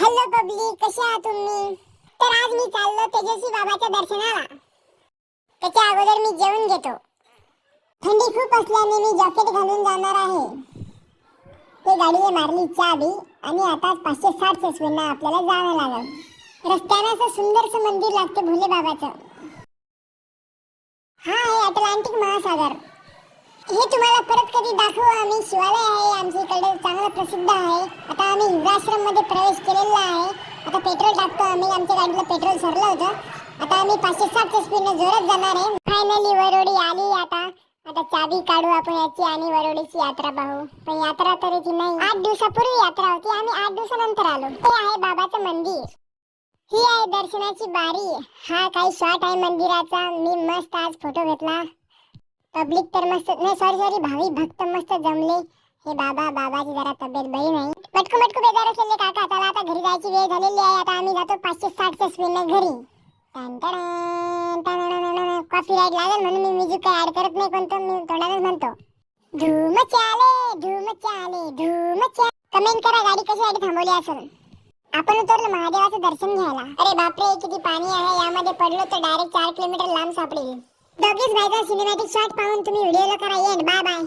Hello public, कशा आहात तुम्ही? तर आज मी चाललो तेजस्वी बाबाच्या दर्शनाला. त्याच्या अगोदर मी जेवण घेतो. थंडी खूप असल्याने मी जॅकेट घालून जाणार आहे. ते गाडीने मारली चाबी आणि आता 560 सेस्वींना आपल्याला जावं लागेल. रस्त्याने असं सुंदरसं मंदिर लागते भोले बाबाचं. हा आहे अटलांटिक महासागर. हे तुम्हाला परत कधी दाखवू आम्ही. शिवालय आहे आमच्या इकडे चांगलं प्रसिद्ध आहे. आता आम्ही हिवराश्रम मध्ये प्रवेश केलेला आहे. आता पेट्रोल टाकतो आम्ही. आमच्या गाडीला पेट्रोल सरलं होतं. आता आम्ही 560 स्पीडने जोरात जाणार आहे. फायनली वरोडी आली. आता चाबी काढू आपण याची आणि वरोडीची यात्रा पाहू. पण यात्रा तर याची नाही, 8 दिवसापूर्वी यात्रा होती. आम्ही 8 दिवसानंतर आलो. हे आहे बाबाचं मंदिर. ही आहे दर्शनाची बारी. हा काही शॉट आहे मंदिराचा. मी मस्त आज फोटो घेतला. पब्लिक तर मस्त नाही, सॉरी भावी भक्त मस्त जमले. हे बाबाची जरा तब्येत बरी नाही. मटकू बेजार असलेले काका. चला आता घरी जायची वेळ झालेली आहे. आता आम्ही जातो 560 स्पीडने घरी. कॉफी राईड लागेल म्हणून मी म्युझिक ऍड करत नाही, कोणतं मी तोंडानेच म्हणतो. धूम चाले. कमेंट करा गाडी कशासाठी थांबवली असेल. आपण उतरलो महादेवाचं दर्शन घ्यायला. अरे बापरे, किती पाणी आहे. यामध्ये पडलो तर डायरेक्ट 4 किलोमीटर लांब सापडेल. डॉगीज भाईचा सिनेमॅटिक शॉट पाहून तुम्ही व्हिडिओला करा एंड. Bye bye.